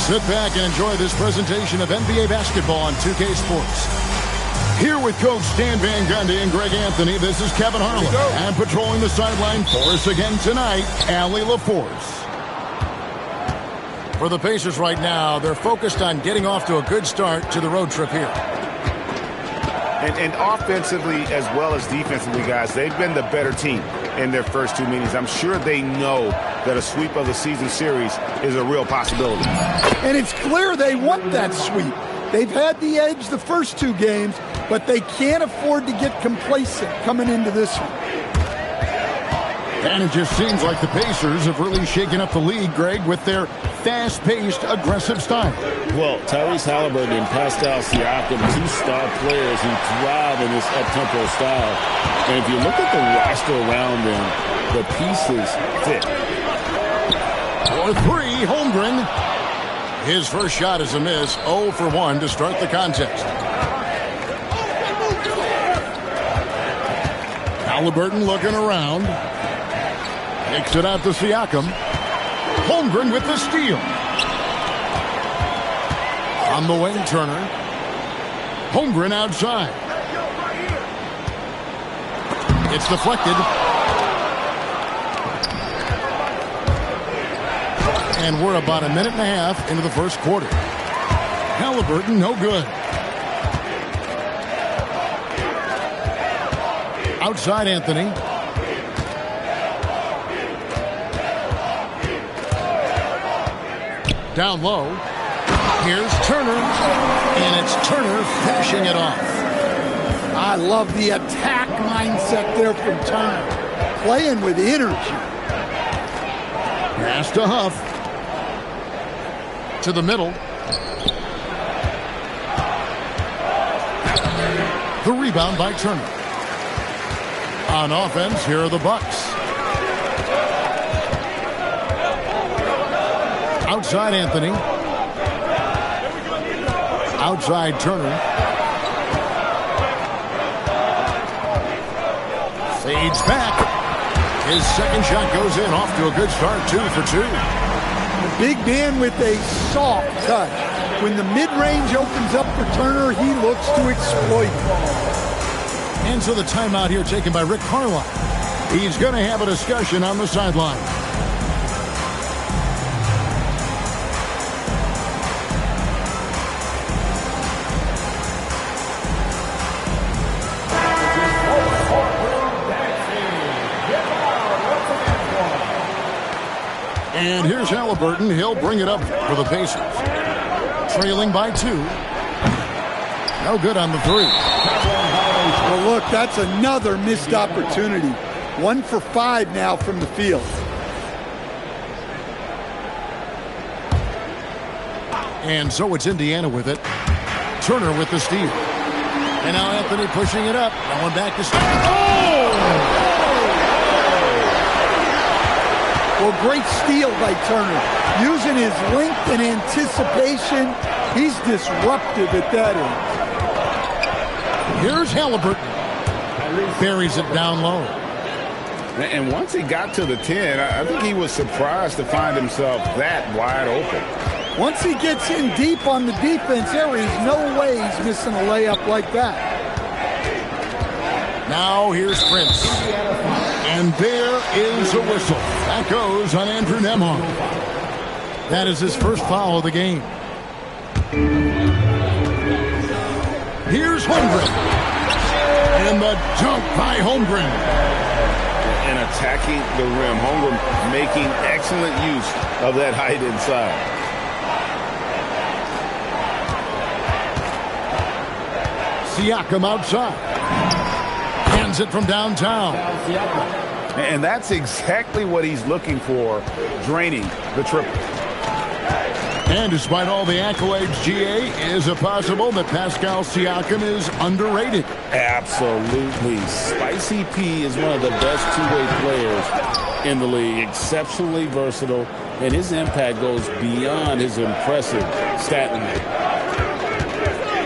Sit back and enjoy this presentation of NBA basketball on 2K Sports. Here with Coach Stan Van Gundy and Greg Anthony, this is Kevin Harlan. And patrolling the sideline for us again tonight, Allie LaForce. For the Pacers right now, they're focused on getting off to a good start to the road trip here. And offensively as well as defensively, guys, they've been the better team in their first two meetings. I'm sure they know that a sweep of the season series is a real possibility. And it's clear they want that sweep. They've had the edge the first two games, but they can't afford to get complacent coming into this one. And it just seems like the Pacers have really shaken up the league, Greg, with their fast-paced, aggressive style. Well, Tyrese Halliburton and Pascal Siakam, two star players who thrive in this up-tempo style. And if you look at the roster around them, the pieces fit. For three, Holmgren. His first shot is a miss, 0 for 1 to start the contest. Halliburton looking around. Takes it out to Siakam. Holmgren with the steal. On the wing, Turner. Holmgren outside. It's deflected. And we're about a minute and a half into the first quarter. Halliburton, no good. Outside, Anthony. Down low. Here's Turner. And it's Turner finishing it off. I love the attack mindset there from Turner. Playing with energy. Pass to Huff. To the middle. The rebound by Turner. On offense, here are the Bucks. Outside Anthony. Outside Turner. Fades back. His second shot goes in. Off to a good start. 2 for 2. The big man with a soft touch. When the mid-range opens up for Turner, he looks to exploit it. And so the timeout here taken by Rick Carlisle. He's going to have a discussion on the sideline. And here's Halliburton. He'll bring it up for the Pacers. Trailing by 2. No good on the 3. Well, look, that's another missed opportunity. 1 for 5 now from the field. And so it's Indiana with it. Turner with the steal. And now Anthony pushing it up. Going back to steal. Oh! Well, great steal by Turner. Using his length and anticipation, he's disruptive at that end. Here's Halliburton. Buries it down low. And once he got to the 10, I think he was surprised to find himself that wide open. Once he gets in deep on the defense area, there's no way he's missing a layup like that. Now here's Prince. And there is a whistle. That goes on Andrew Nembhard. That is his first foul of the game. Here's Holmgren. And the dunk by Holmgren. And attacking the rim. Holmgren making excellent use of that height inside. Siakam outside. Hands it from downtown. And that's exactly what he's looking for, draining the triple. And despite all the accolades, GA, is it possible that Pascal Siakam is underrated? Absolutely. Spicy P is one of the best two-way players in the league. Exceptionally versatile, and his impact goes beyond his impressive stat line.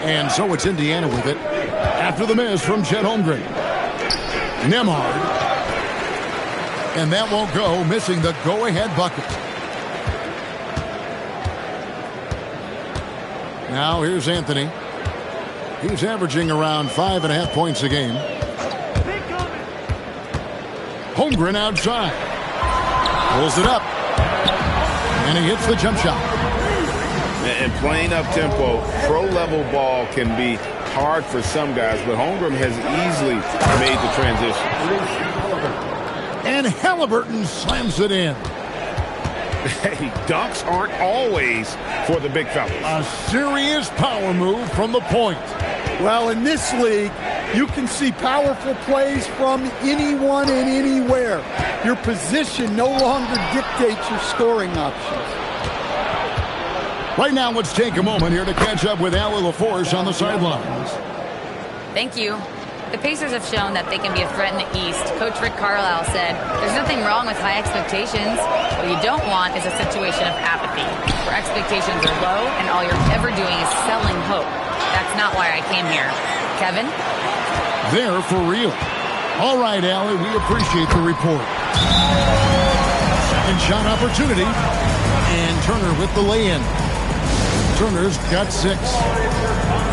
And so it's Indiana with it. After the miss from Chet Holmgren. Nembhard. And that won't go, missing the go-ahead bucket. Now here's Anthony. He's averaging around 5.5 points a game. Holmgren outside. Pulls it up. And he hits the jump shot. And playing up-tempo, pro-level ball can be hard for some guys, but Holmgren has easily made the transition. And Halliburton slams it in. Hey, dunks aren't always for the big fellas. A serious power move from the point. Well, in this league, you can see powerful plays from anyone and anywhere. Your position no longer dictates your scoring options. Right now, let's take a moment here to catch up with Allie LaForce on the sidelines. Thank you. The Pacers have shown that they can be a threat in the East. Coach Rick Carlisle said, there's nothing wrong with high expectations. What you don't want is a situation of apathy, where expectations are low and all you're ever doing is selling hope. That's not why I came here. Kevin? There for real. All right, Allie, we appreciate the report. Second shot opportunity. And Turner with the lay-in. Turner's got 6.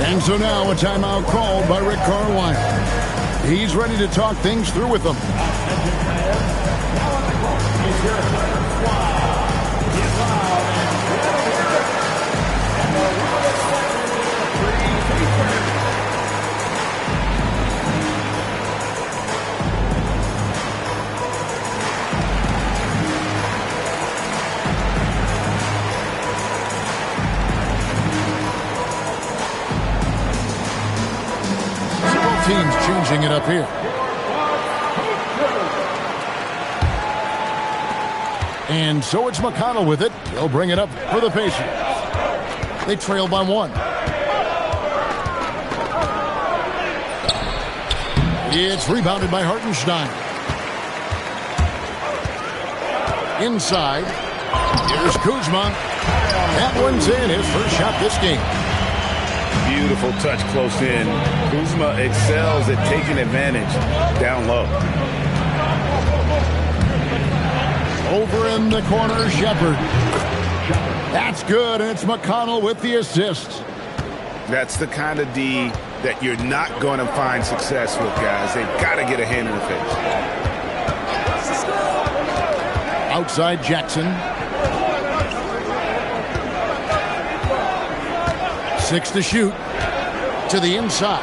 And so now a timeout called by Rick Carlisle. He's ready to talk things through with them. Teams changing it up here. And so it's McConnell with it. He'll bring it up for the Pacers. They trail by 1. It's rebounded by Hartenstein. Inside. Here's Kuzma. That one's in, his first shot this game. Beautiful touch close in. Kuzma excels at taking advantage down low. Over in the corner, Shepard. That's good, and it's McConnell with the assist. That's the kind of D that you're not going to find success with, guys. They've got to get a hand in the face. Outside Jackson. 6 to shoot. To the inside.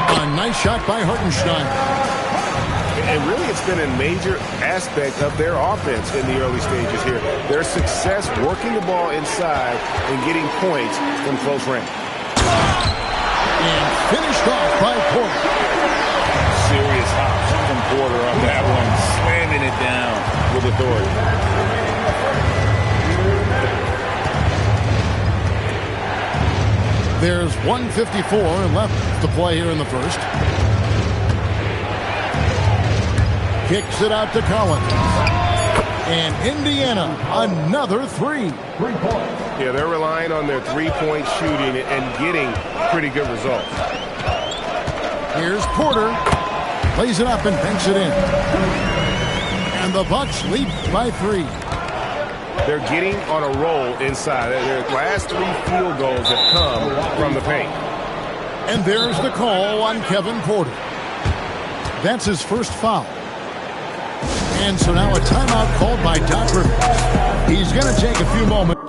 A nice shot by Hartenstein. And really, it's been a major aspect of their offense in the early stages here. Their success working the ball inside and getting points from close range. And finished off by Porter. Serious hops from Porter on that one. Slamming it down with authority. There's 1:54 left to play here in the first. Kicks it out to Collins. And Indiana, another 3. 3 points. Yeah, they're relying on their three-point shooting and getting pretty good results. Here's Porter. Plays it up and banks it in. And the Bucks lead by 3. They're getting on a roll inside. Their last 3 field goals have come from the paint. And there's the call on Kevin Porter. That's his first foul. And so now a timeout called by Doc Rivers. He's going to take a few moments.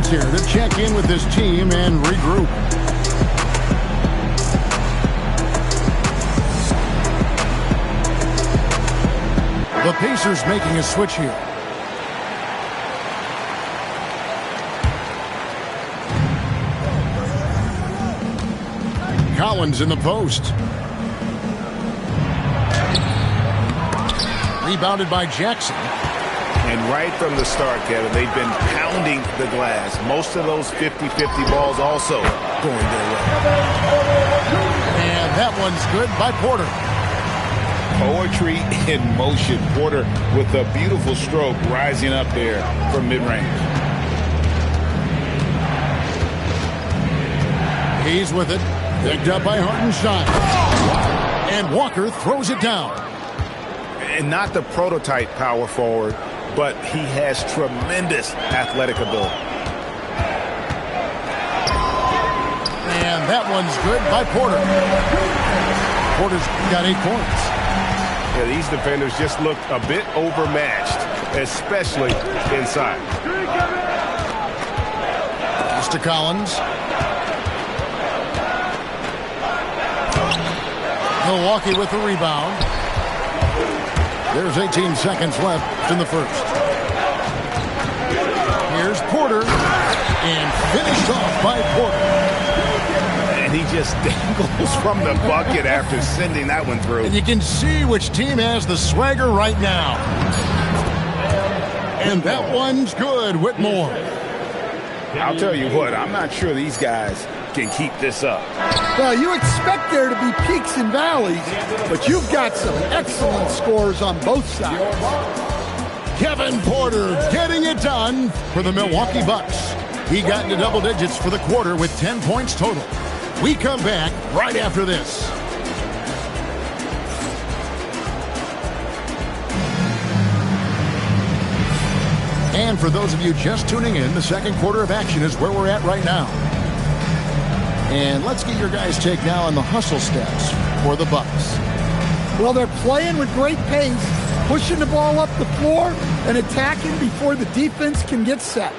Here to check in with this team and regroup. The Pacers making a switch here. Collins in the post. Rebounded by Jackson. And right from the start, Kevin, they've been pounding the glass. Most of those 50-50 balls also going their way. And that one's good by Porter. Poetry in motion. Porter with a beautiful stroke rising up there from mid-range. He's with it. Picked up by Hartenstein. And Walker throws it down. And not the prototype power forward, but he has tremendous athletic ability. And that one's good by Porter. Porter's got 8 points. Yeah, these defenders just looked a bit overmatched, especially inside. Mr. Collins. Milwaukee with the rebound. There's 18 seconds left in the first. Here's Porter. And finished off by Porter. And he just dangles from the bucket after sending that one through. And you can see which team has the swagger right now. And that one's good, Whitmore. I'll tell you what, I'm not sure these guys can keep this up. Well, you expect there to be peaks and valleys, but you've got some excellent scores on both sides. Kevin Porter getting it done for the Milwaukee Bucks. He got into double digits for the quarter with 10 points total. We come back right after this. And for those of you just tuning in, the second quarter of action is where we're at right now. And let's get your guys' take now on the hustle steps for the Bucks. Well, they're playing with great pace, pushing the ball up the floor and attacking before the defense can get set.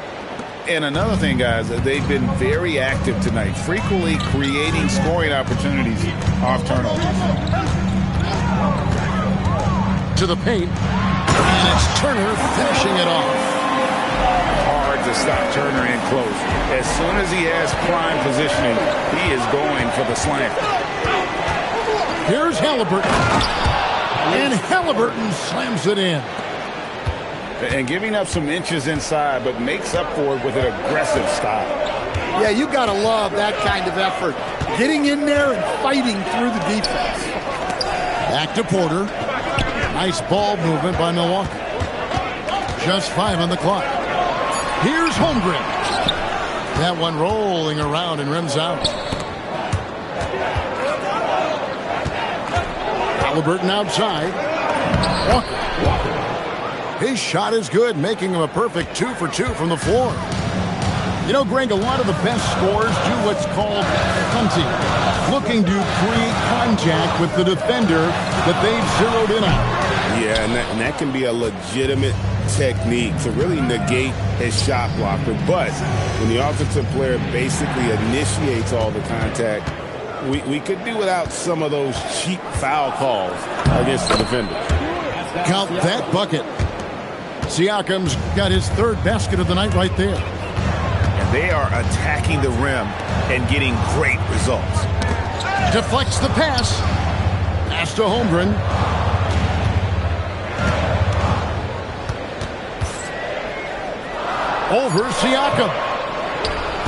And another thing, guys, they've been very active tonight, frequently creating scoring opportunities off turnovers. To the paint, and it's Turner finishing it off. Hard to stop Turner in close. As soon as he has prime positioning, he is going for the slam. Here's Halliburton. And Halliburton slams it in. And giving up some inches inside, but makes up for it with an aggressive style. Yeah, you got to love that kind of effort. Getting in there and fighting through the defense. Back to Porter. Nice ball movement by Milwaukee. Just 5 on the clock. Here's Holmgren. That one rolling around and rims out. Halliburton outside. Walker. His shot is good, making him a perfect 2 for 2 from the floor. You know, Greg, a lot of the best scorers do what's called hunting, looking to create contact with the defender that they've zeroed in on. Yeah, and that can be a legitimate technique to really negate his shot blocker. But when the offensive player basically initiates all the contact, we could do without some of those cheap foul calls against the defender. Count that bucket. Siakam's got his 3rd basket of the night right there. And they are attacking the rim and getting great results. Deflects the pass. Pass to Holmgren. Over Siakam.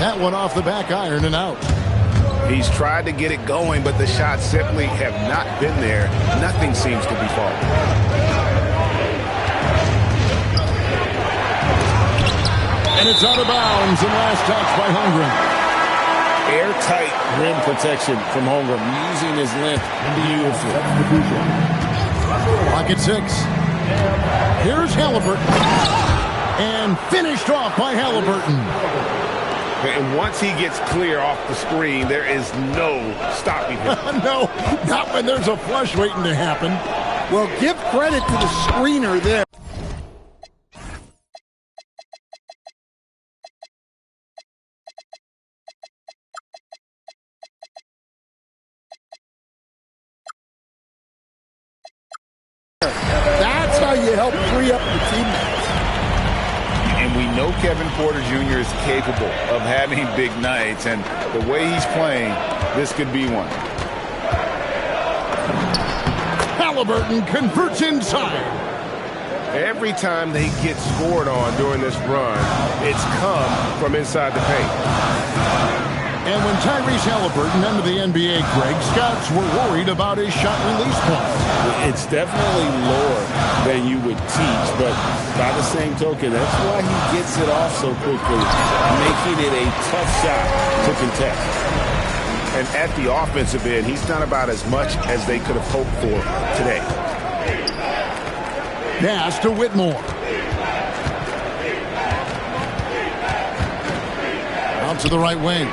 That one off the back iron and out. He's tried to get it going, but the shots simply have not been there. Nothing seems to be falling. And it's out of bounds and last touch by Holmgren. Airtight rim protection from Holmgren, using his length beautifully. Clock at 6. Here's Halliburton. And finished off by Halliburton. And once he gets clear off the screen, there is no stopping him. No, not when there's a flush waiting to happen. Well, give credit to the screener there. That's how you help free up your teammates. And we know Kevin Porter Jr. is capable of having big nights, and the way he's playing, this could be one. Halliburton converts inside. Every time they get scored on during this run, it's come from inside the paint. And when Tyrese Halliburton entered the NBA, Greg, scouts were worried about his shot release point. It's definitely lower than you would teach, but by the same token, that's why he gets it off so quickly, making it a tough shot to contest. And at the offensive end, he's done about as much as they could have hoped for today. Pass to Whitmore. Out to the right wing.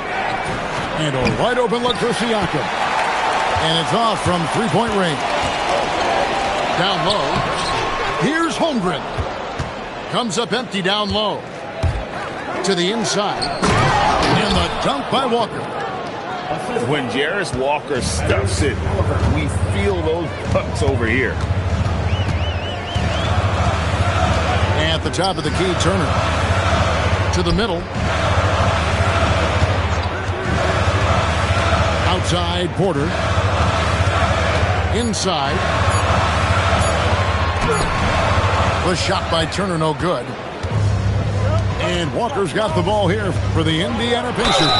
And a wide open look for Siakam. And it's off from three-point range. Down low. Here's Holmgren. Comes up empty down low. To the inside. And the dunk by Walker. When Jarris Walker stuffs it, we feel those Bucks over here. At the top of the key, Turner. To the middle. Outside, Porter. Inside. The shot by Turner, no good. And Walker's got the ball here for the Indiana Pacers.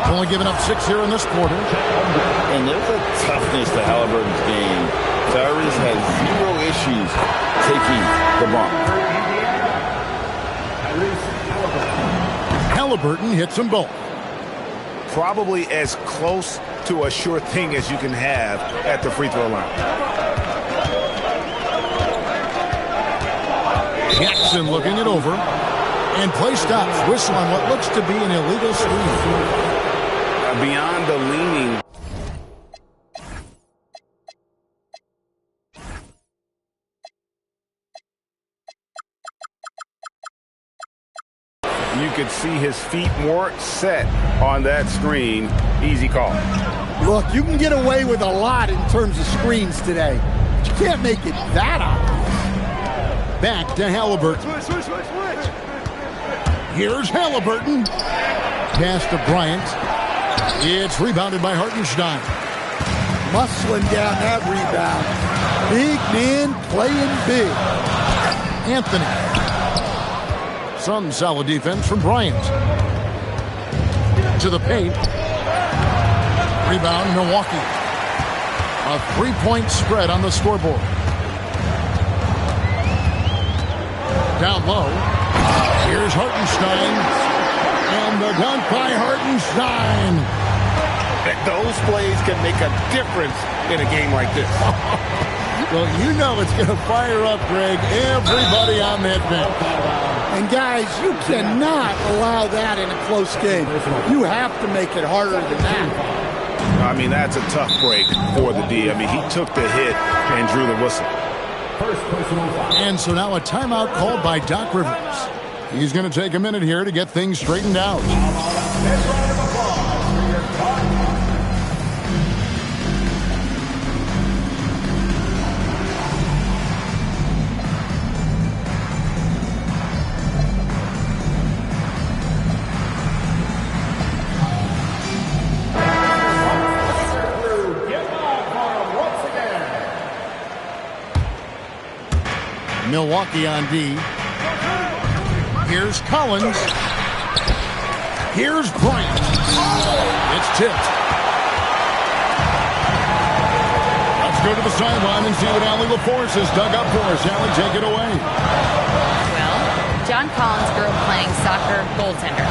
Only giving up 6 here in this quarter. And there's a toughness to Halliburton's game. Tyrese has 0 issues taking the ball. Halliburton hits them both. Probably as close to a sure thing as you can have at the free throw line. Jackson looking it over. And play stops. Whistle on what looks to be an illegal screen. Beyond the leaning. You could see his feet more set on that screen. Easy call. Look, you can get away with a lot in terms of screens today. But you can't make it that obvious. Back to Halliburton. Switch. Here's Halliburton. Pass to Bryant. It's rebounded by Hartenstein. Muscling down that rebound. Big man playing big. Anthony. Some solid defense from Bryant. To the paint. Rebound, Milwaukee. A 3-point spread on the scoreboard. Down low. Here's Hartenstein. And the dunk by Hartenstein. Those plays can make a difference in a game like this. Well, you know it's going to fire up, Greg, everybody on that bench. And guys, you cannot allow that in a close game. You have to make it harder than that. I mean, that's a tough break for the D. I mean, he took the hit and drew the whistle. And so now a timeout called by Doc Rivers. He's going to take a minute here to get things straightened out. Milwaukee on D. Here's Collins. Here's Bryant. It's tipped. Let's go to the sideline and see what Allie LaForce has dug up for us. Allie, take it away. Well, John Collins grew up playing soccer goaltender.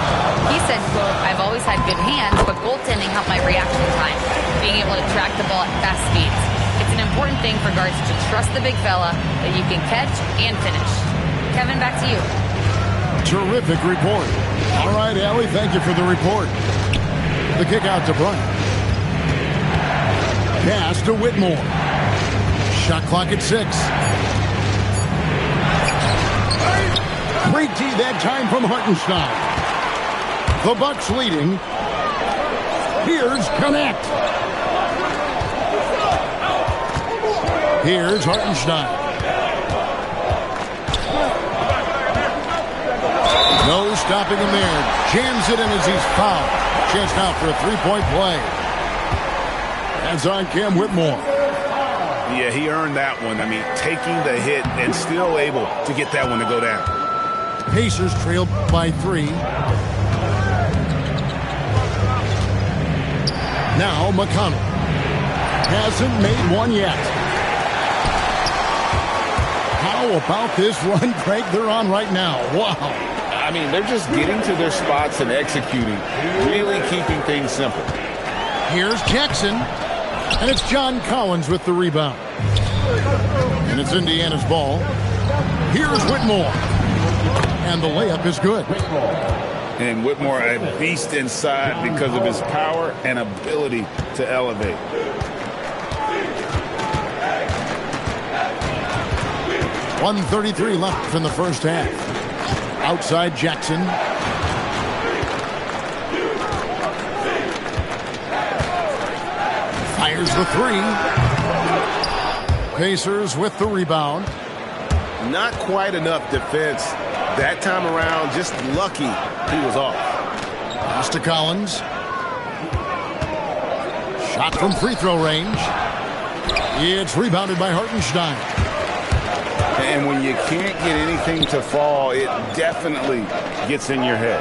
He said, quote, "I've always had good hands, but goaltending helped my reaction time, being able to track the ball at fast speeds. It's an important thing for guards to trust the big fella that you can catch and finish." Kevin, back to you. Terrific report. All right, Allie, thank you for the report. The kick out to Bryant. Pass to Whitmore. Shot clock at 6. Great D that time from Hartenstein. The Bucks leading. Here's Connect. Here's Hartenstein. No stopping him there. Jams it in as he's fouled. Chance now for a 3-point play. That's on Cam Whitmore. Yeah, he earned that one. I mean, taking the hit and still able to get that one to go down. Pacers trailed by 3. Now McConnell hasn't made one yet. How about this run, Greg, they're on right now? Wow. I mean, they're just getting to their spots and executing, really keeping things simple. Here's Jackson, and it's John Collins with the rebound. And it's Indiana's ball. Here's Whitmore, and the layup is good. And Whitmore, a beast inside because of his power and ability to elevate. .133 left in the first half. Outside Jackson. Fires the 3. Pacers with the rebound. Not quite enough defense that time around. Just lucky he was off. Pass to Collins. Shot from free throw range. It's rebounded by Hartenstein. And when you can't get anything to fall, it definitely gets in your head.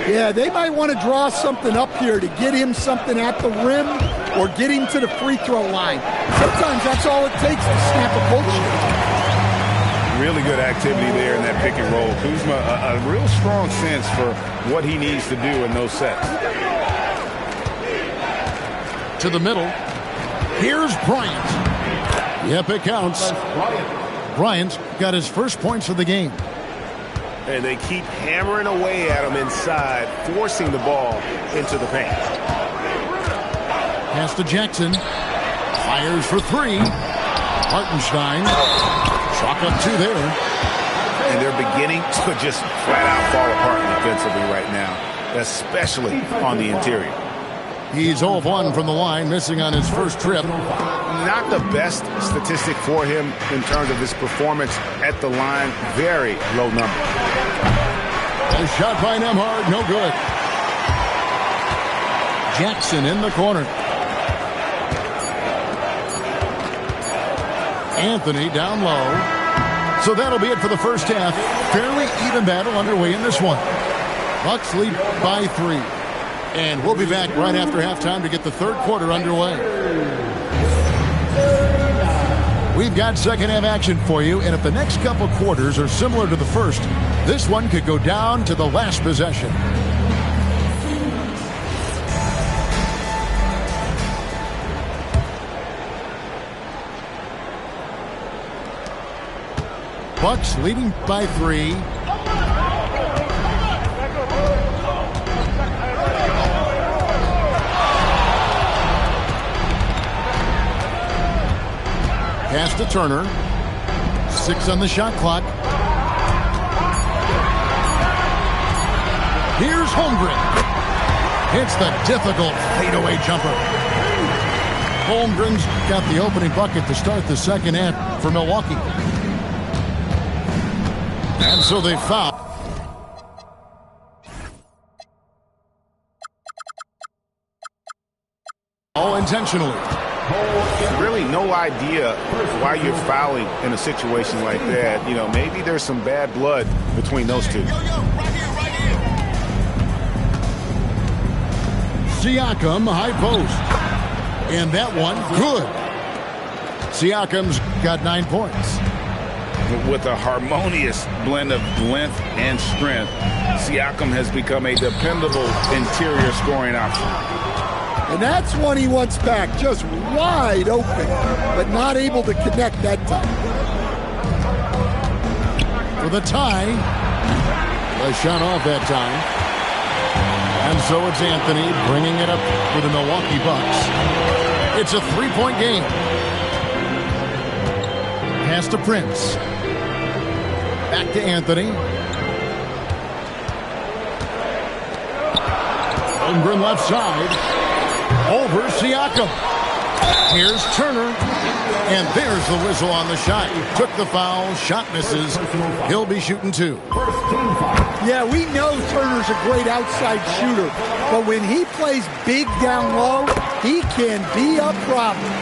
Yeah, they might want to draw something up here to get him something at the rim or get him to the free throw line. Sometimes that's all it takes to snap a coach. Really good activity there in that pick and roll. Kuzma, a real strong sense for what he needs to do in those sets. To the middle. Here's Bryant. Yep, it counts. Bryant got his first points of the game. And they keep hammering away at him inside, forcing the ball into the paint. Pass to Jackson. Fires for 3. Hartenstein. Chalk up 2 there. And they're beginning to just flat out fall apart defensively right now, especially on the interior. He's 0 of 1 from the line, missing on his first trip. Not the best statistic for him in terms of his performance at the line. Very low number. A shot by Nembhard, no good. Jackson in the corner. Anthony down low. So that'll be it for the first half. Fairly even battle underway in this one. Bucks lead by 3. And we'll be back right after halftime to get the third quarter underway. We've got second half action for you, and if the next couple quarters are similar to the first, this one could go down to the last possession. Bucks leading by 3. Pass to Turner. 6 on the shot clock. Here's Holmgren. Hits the difficult fadeaway jumper. Holmgren's got the opening bucket to start the second half for Milwaukee. And so they foul. All intentionally. Really no idea why you're fouling in a situation like that. You know, maybe there's some bad blood between those two. Siakam, high post. And that one, good. Siakam's got 9 points. With a harmonious blend of length and strength, Siakam has become a dependable interior scoring option. And that's one he wants back, just wide open, but not able to connect that time. For the tie, a shot off that time. And so it's Anthony bringing it up for the Milwaukee Bucks. It's a 3-point game. Pass to Prince. Back to Anthony. Holmgren left side. Over Siakam. Here's Turner. And there's the whistle on the shot. Took the foul. Shot misses. He'll be shooting 2. Yeah, we know Turner's a great outside shooter. But when he plays big down low, he can be a problem.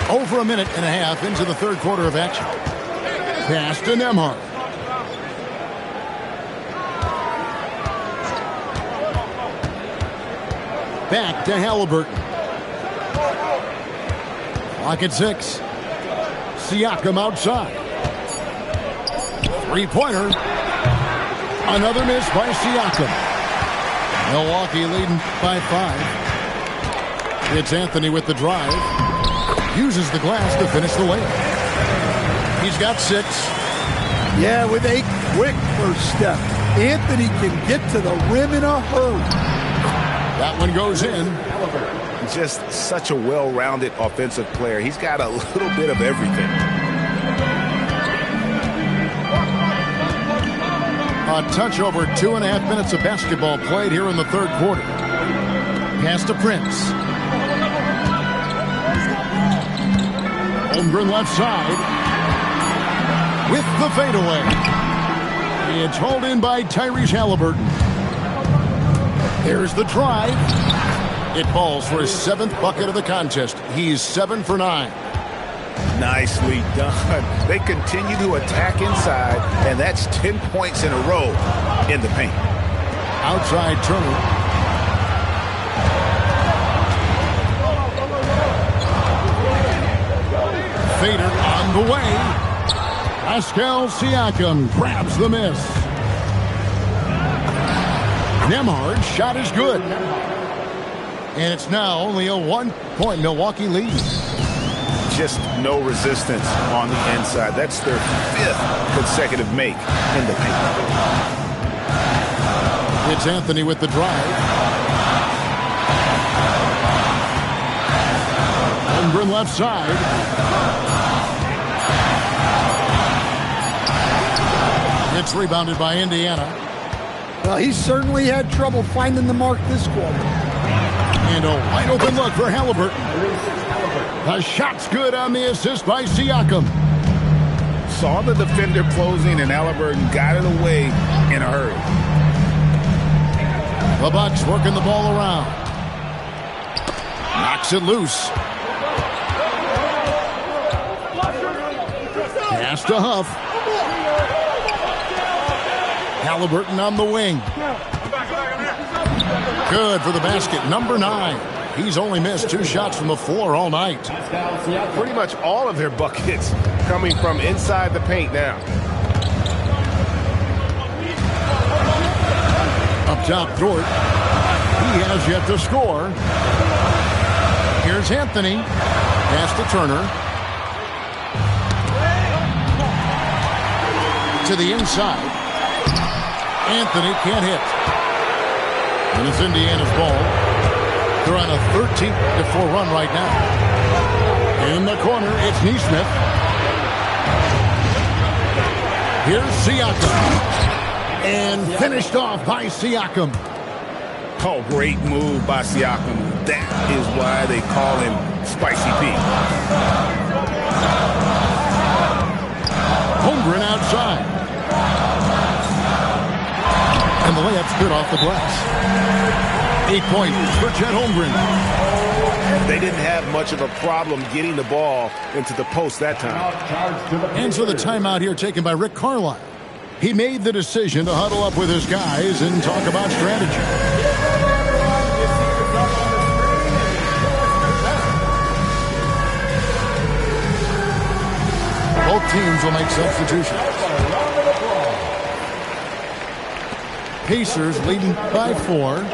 Over a minute and a half into the third quarter of action. Pass to Nembhard. Back to Halliburton. Clock at 6. Siakam outside. Three-pointer. Another miss by Siakam. Milwaukee leading by 5. It's Anthony with the drive. Uses the glass to finish the layup. He's got 6. Yeah, with a quick first step. Anthony can get to the rim in a hurry. That one goes in. Just such a well-rounded offensive player. He's got a little bit of everything. A touch over 2.5 minutes of basketball played here in the third quarter. Pass to Prince. Holmgren left side. With the fadeaway. It's hauled in by Tyrese Halliburton. There's the drive. It falls for his 7th bucket of the contest. He's 7 for 9. Nicely done. They continue to attack inside, and that's 10 points in a row in the paint. Outside Turner. Fader on the way. Pascal Siakam grabs the miss. Nembhard's shot is good. And it's now only a 1-point Milwaukee lead. Just no resistance on the inside. That's their 5th consecutive make in the paint. It's Anthony with the drive. Holmgren left side. It's rebounded by Indiana. Well, he certainly had trouble finding the mark this quarter. And a wide open look for Halliburton. The shot's good on the assist by Siakam. Saw the defender closing, and Halliburton got it away in a hurry. The Bucks working the ball around. Knocks it loose. Pass to Huff. Halliburton on the wing. Good for the basket. Number 9. He's only missed 2 shots from the floor all night. Pretty much all of their buckets coming from inside the paint now. Up top, Dort. He has yet to score. Here's Anthony. Pass to Turner. To the inside. Anthony can't hit. And it's Indiana's ball. They're on a 13-4 run right now. In the corner, it's Nesmith. Here's Siakam. And finished off by Siakam. Oh, great move by Siakam. That is why they call him Spicy P. Holmgren outside. And the layup's good off the glass. 8 points for Chet Holmgren. They didn't have much of a problem getting the ball into the post that time. And so the timeout here taken by Rick Carlisle. He made the decision to huddle up with his guys and talk about strategy. Both teams will make substitutions. Pacers leading by 4.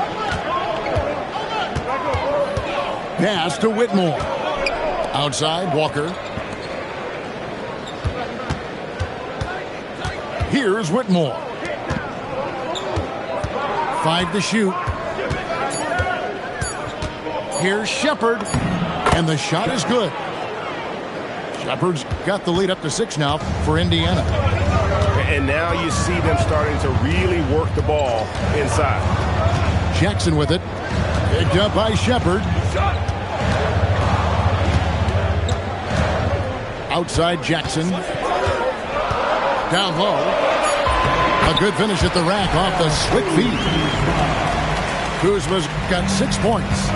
Pass to Whitmore. Outside, Walker. Here's Whitmore. 5 to shoot. Here's Shepherd. And the shot is good. Shepherd's got the lead up to 6 now for Indiana. And now you see them starting to really work the ball inside. Jackson with it. Picked up by Shepherd. Outside Jackson. Down low. A good finish at the rack off the slick feed. Kuzma's got 6 points.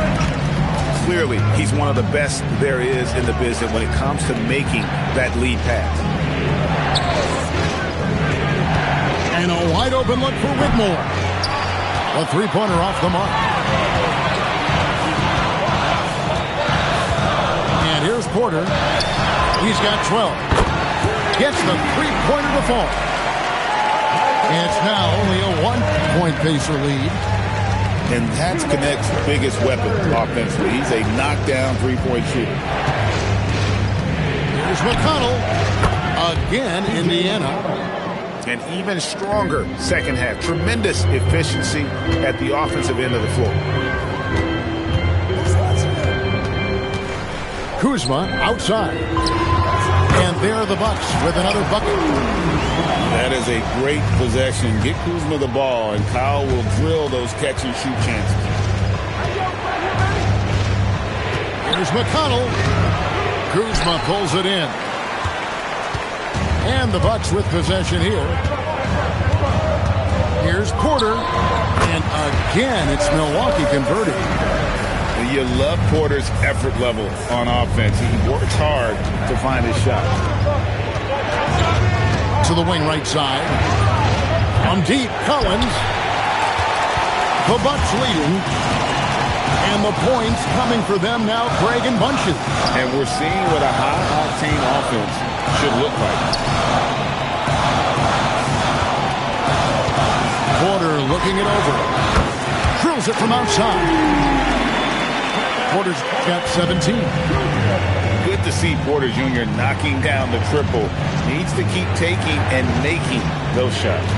clearly he's one of the best there is in the business when it comes to making that lead pass. And a wide open look for Whitmore. A three-pointer off the mark. And here's Porter. He's got 12. Gets the three-pointer to fall. It's now only a one-point Pacer lead. And that's Connect's biggest weapon offensively. He's a knockdown three-point shooter. Here's McConnell. Again, Indiana. An even stronger second half. Tremendous efficiency at the offensive end of the floor. Kuzma outside. And there are the Bucks with another bucket. That is a great possession. Get Kuzma the ball, and Kyle will drill those catch-and-shoot chances. Here's McConnell. Kuzma pulls it in. And the Bucks with possession here. Here's Porter. And again, it's Milwaukee converting. You love Porter's effort level on offense. He works hard to find his shot. To the wing right side. From deep, Collins. The Bucks leading. And the points coming for them now, Craig and bunches. And we're seeing what a high-octane offense should look like. Porter looking it over. Drills it from outside. Porter's got 17. Good to see Porter Jr. knocking down the triple. Needs to keep taking and making those shots.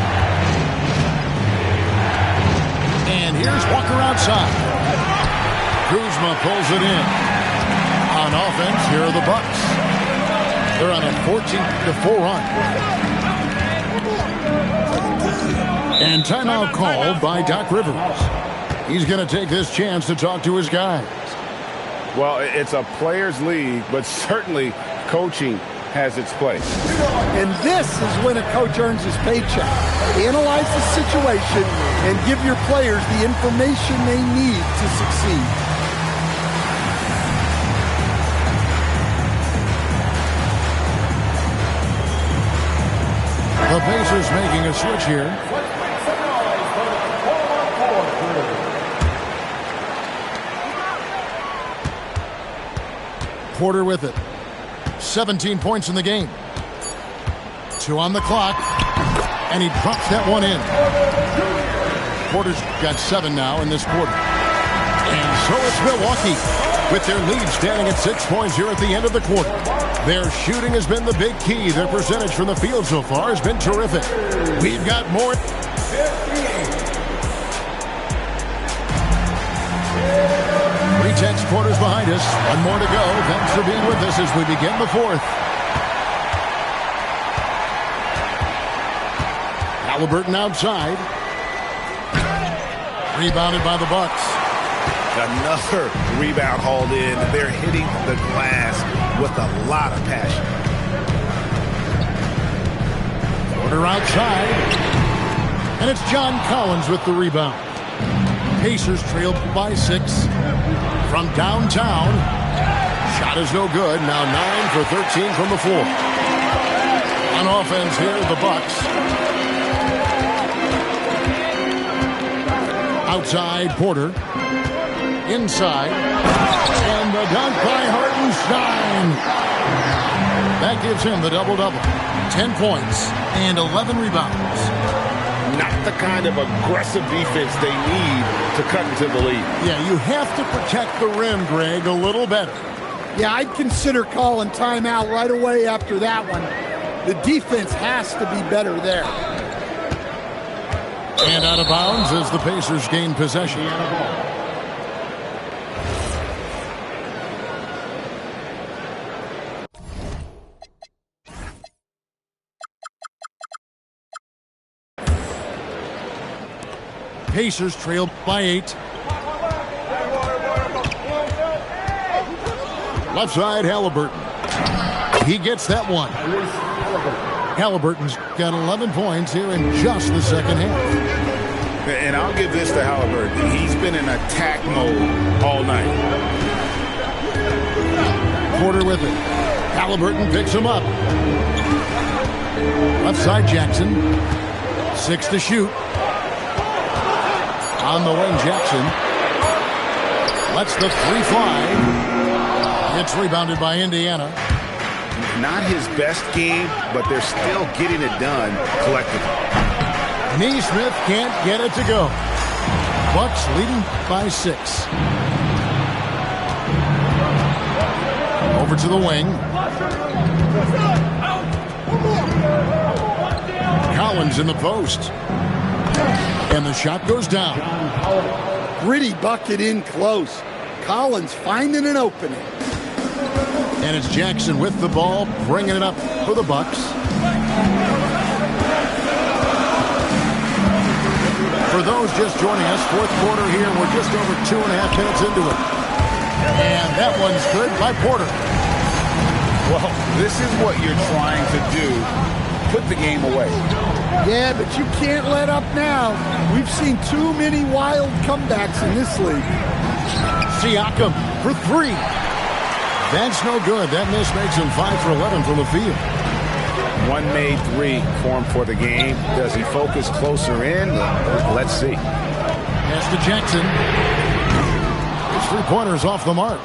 And here's Walker outside. Kuzma pulls it in. On offense, here are the Bucks. They're on a 14-4 run. And timeout called by Doc Rivers. He's going to take this chance to talk to his guys. Well, it's a players' league, but certainly coaching has its place. And this is when a coach earns his paycheck. Analyze the situation and give your players the information they need to succeed. The Pacers making a switch here. Porter with it. 17 points in the game. 2 on the clock. And he drops that one in. Porter's got 7 now in this quarter. And so it's Milwaukee with their lead standing at 6 points here at the end of the quarter. Their shooting has been the big key. Their percentage from the field so far has been terrific. We've got more. Tense quarters behind us. One more to go. Thanks for being with us as we begin the fourth. Halliburton outside. Rebounded by the Bucks. Another rebound hauled in. They're hitting the glass with a lot of passion. Porter outside. And it's John Collins with the rebound. Pacers trailed by 6. From downtown. Shot is no good. Now 9 for 13 from the floor. On offense here, the Bucks. Outside, Porter. Inside. And the dunk by Hartenstein. That gives him the double-double. 10 points and 11 rebounds. Not the kind of aggressive defense they need to cut into the lead. Yeah, you have to protect the rim, Greg, a little better. Yeah, I'd consider calling timeout right away after that one. The defense has to be better there. And out of bounds as the Pacers gain possession. Pacers trailed by 8. Left side, Halliburton. He gets that one. Halliburton's got 11 points here in just the second half. And I'll give this to Halliburton. He's been in attack mode all night. Porter with it. Halliburton picks him up. Left side Jackson. 6 to shoot. On the wing, Jackson. Lets the 3 fly. It's rebounded by Indiana. Not his best game, but they're still getting it done collectively. Neesmith can't get it to go. Bucks leading by 6. Over to the wing. Collins in the post. And the shot goes down. Gritty bucket in close. Collins finding an opening. And it's Jackson with the ball, bringing it up for the Bucks. For those just joining us, fourth quarter here, we're just over 2.5 minutes into it. And that one's good by Porter. Well, this is what you're trying to do. Put the game away. Yeah, but you can't let up now. We've seen too many wild comebacks in this league. Siakam for 3. That's no good. That miss makes him 5 for 11 from the field. One made 3 for him for the game. Does he focus closer in? Let's see. Pass to Jackson. His 3-pointer's off the mark.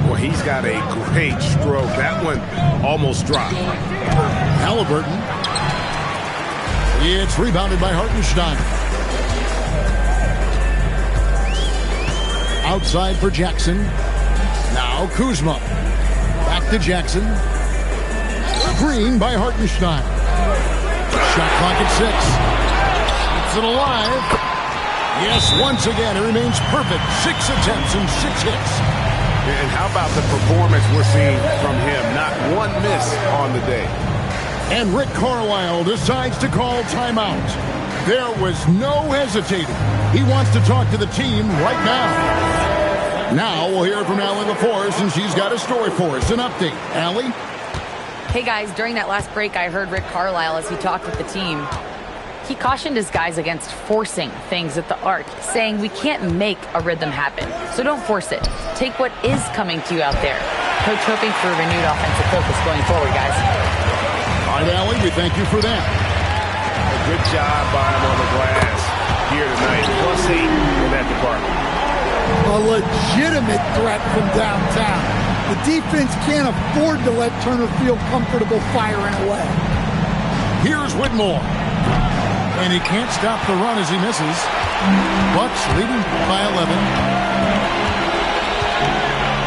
Well, he's got a great stroke. That one almost dropped. Halliburton. It's rebounded by Hartenstein. Outside for Jackson. Now Kuzma. Back to Jackson. Green by Hartenstein. Shot clock at 6. Keeps it alive. Yes, once again, it remains perfect. 6 attempts and 6 hits. And how about the performance we're seeing from him? Not one miss on the day. And Rick Carlisle decides to call timeout. There was no hesitating. He wants to talk to the team right now. Now we'll hear from Allie LaForce, and she's got a story for us. An update. Allie? Hey, guys, during that last break, I heard Rick Carlisle as he talked with the team. He cautioned his guys against forcing things at the arc, saying we can't make a rhythm happen, so don't force it. Take what is coming to you out there. Coach hoping for a renewed offensive focus going forward, guys. All right, Allie, we thank you for that. A good job by him on the glass here tonight. +8 in that department. A legitimate threat from downtown. The defense can't afford to let Turner feel comfortable firing away. Here's Whitmore. And he can't stop the run as he misses. Bucks leading by 11.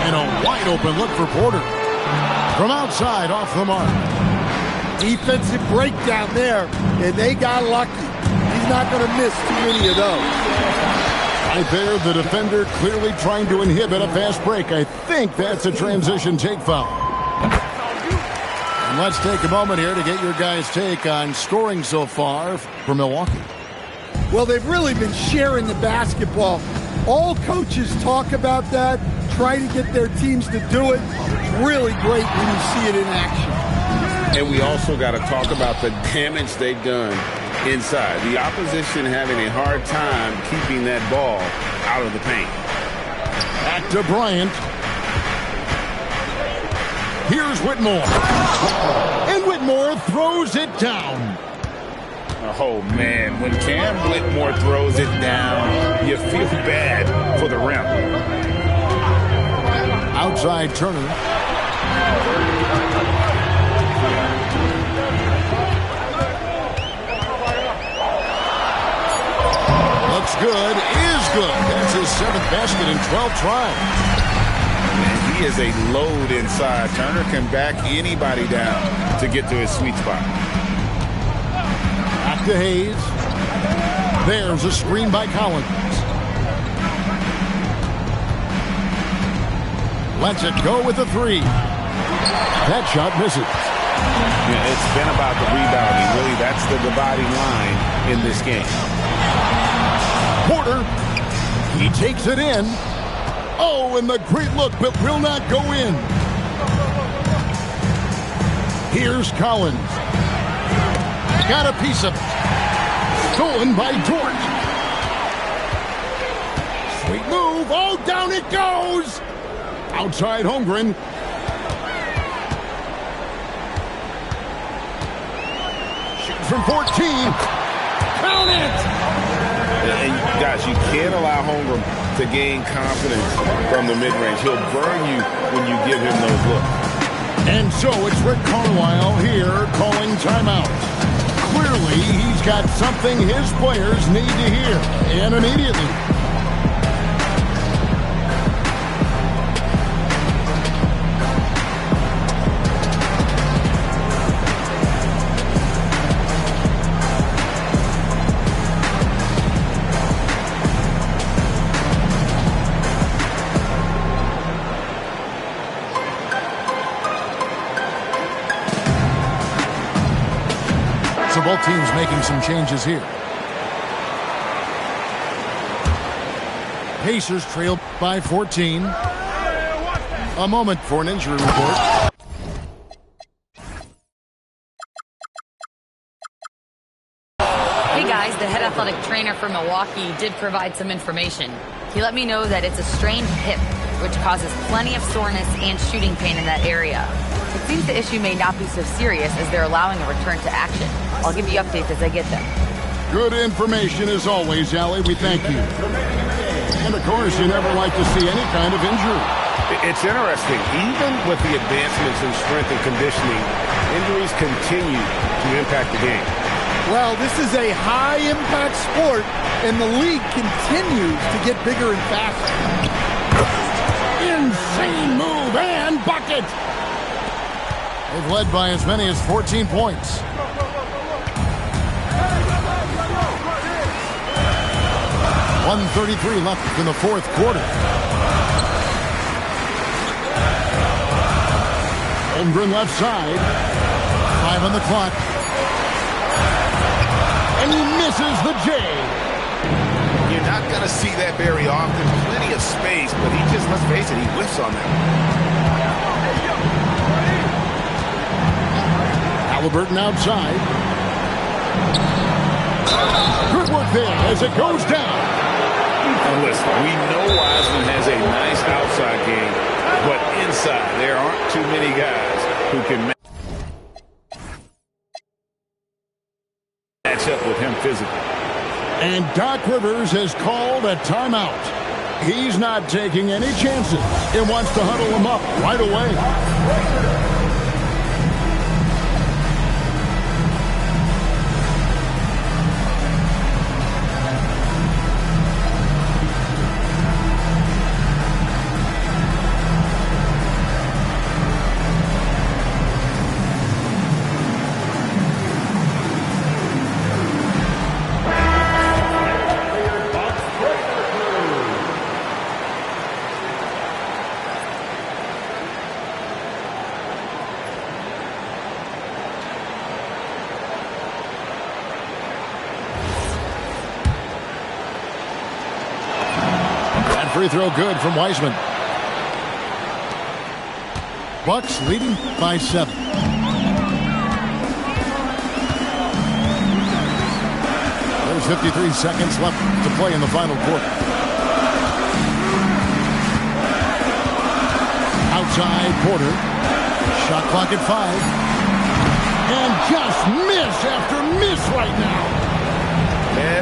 And a wide open look for Porter. From outside, off the mark. Defensive breakdown there, and they got lucky. He's not going to miss too many of those. Right there, the defender clearly trying to inhibit a fast break. I think that's a transition take foul. And let's take a moment here to get your guys' take on scoring so far for Milwaukee. Well, they've really been sharing the basketball. All coaches talk about that, try to get their teams to do it. It's really great when you see it in action. And we also got to talk about the damage they've done inside. The opposition having a hard time keeping that ball out of the paint. Back to Bryant. Here's Whitmore. And Whitmore throws it down. Oh, man. When Cam Whitmore throws it down, you feel bad for the rim. Outside Turner. Looks good, is good. That's his 7th basket in 12 tries. And he is a load inside. Turner can back anybody down to get to his sweet spot. Back to Hayes. There's a screen by Collins. Lets it go with a 3. That shot misses. Yeah, it's been about the rebounding. Really, that's the dividing line in this game. Porter, he takes it in. Oh, and the great look, but will not go in. Here's Collins. Got a piece of it. Stolen by Dort. Sweet move. Oh, down it goes. Outside Holmgren. from 14. Count it! And guys, you can't allow Holmgren to gain confidence from the mid-range. He'll burn you when you give him those looks. And so it's Rick Carlisle here calling timeout. Clearly, he's got something his players need to hear, and immediately. So both teams making some changes here. Pacers trailed by 14. A moment for an injury report. Hey guys, the head athletic trainer for Milwaukee did provide some information. He let me know that it's a strained hip, which causes plenty of soreness and shooting pain in that area. It seems the issue may not be so serious as they're allowing a return to action. I'll give you updates as I get them. Good information as always, Allie. We thank you. And of course, you never like to see any kind of injury. It's interesting. Even with the advancements in strength and conditioning, injuries continue to impact the game. Well, this is a high-impact sport, and the league continues to get bigger and faster. Insane move and bucket. They've led by as many as 14 points. .133 left in the fourth quarter. Holmgren left side. 5 on the clock. And he misses the J. You're not going to see that very often. Plenty of space, but he just, let's face it, he whiffs on that. Halliburton outside. Good work there as it goes down. And listen, we know Wiseman has a nice outside game, but inside there aren't too many guys who can match up with him physically. And Doc Rivers has called a timeout. He's not taking any chances and wants to huddle him up right away. Free throw good from Wiseman. Bucks leading by 7. There's 53 seconds left to play in the final quarter. Outside Porter. Shot clock at 5. And just miss after miss right now.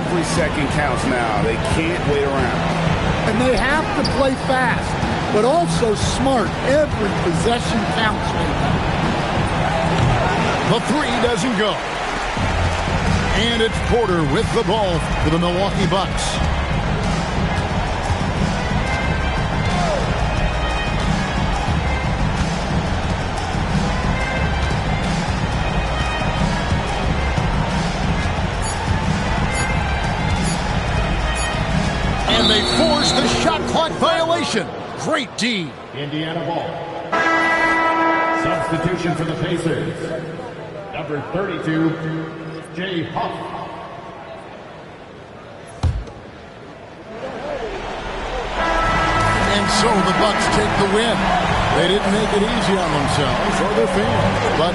Every second counts now. They can't wait around. And they have to play fast, but also smart. Every possession counts right now. The three doesn't go. And it's Porter with the ball for the Milwaukee Bucks. And they force the shot clock violation. Great D. Indiana ball. Substitution for the Pacers. Number 32, Jay Huff. And so the Bucks take the win. They didn't make it easy on themselves or their fans, but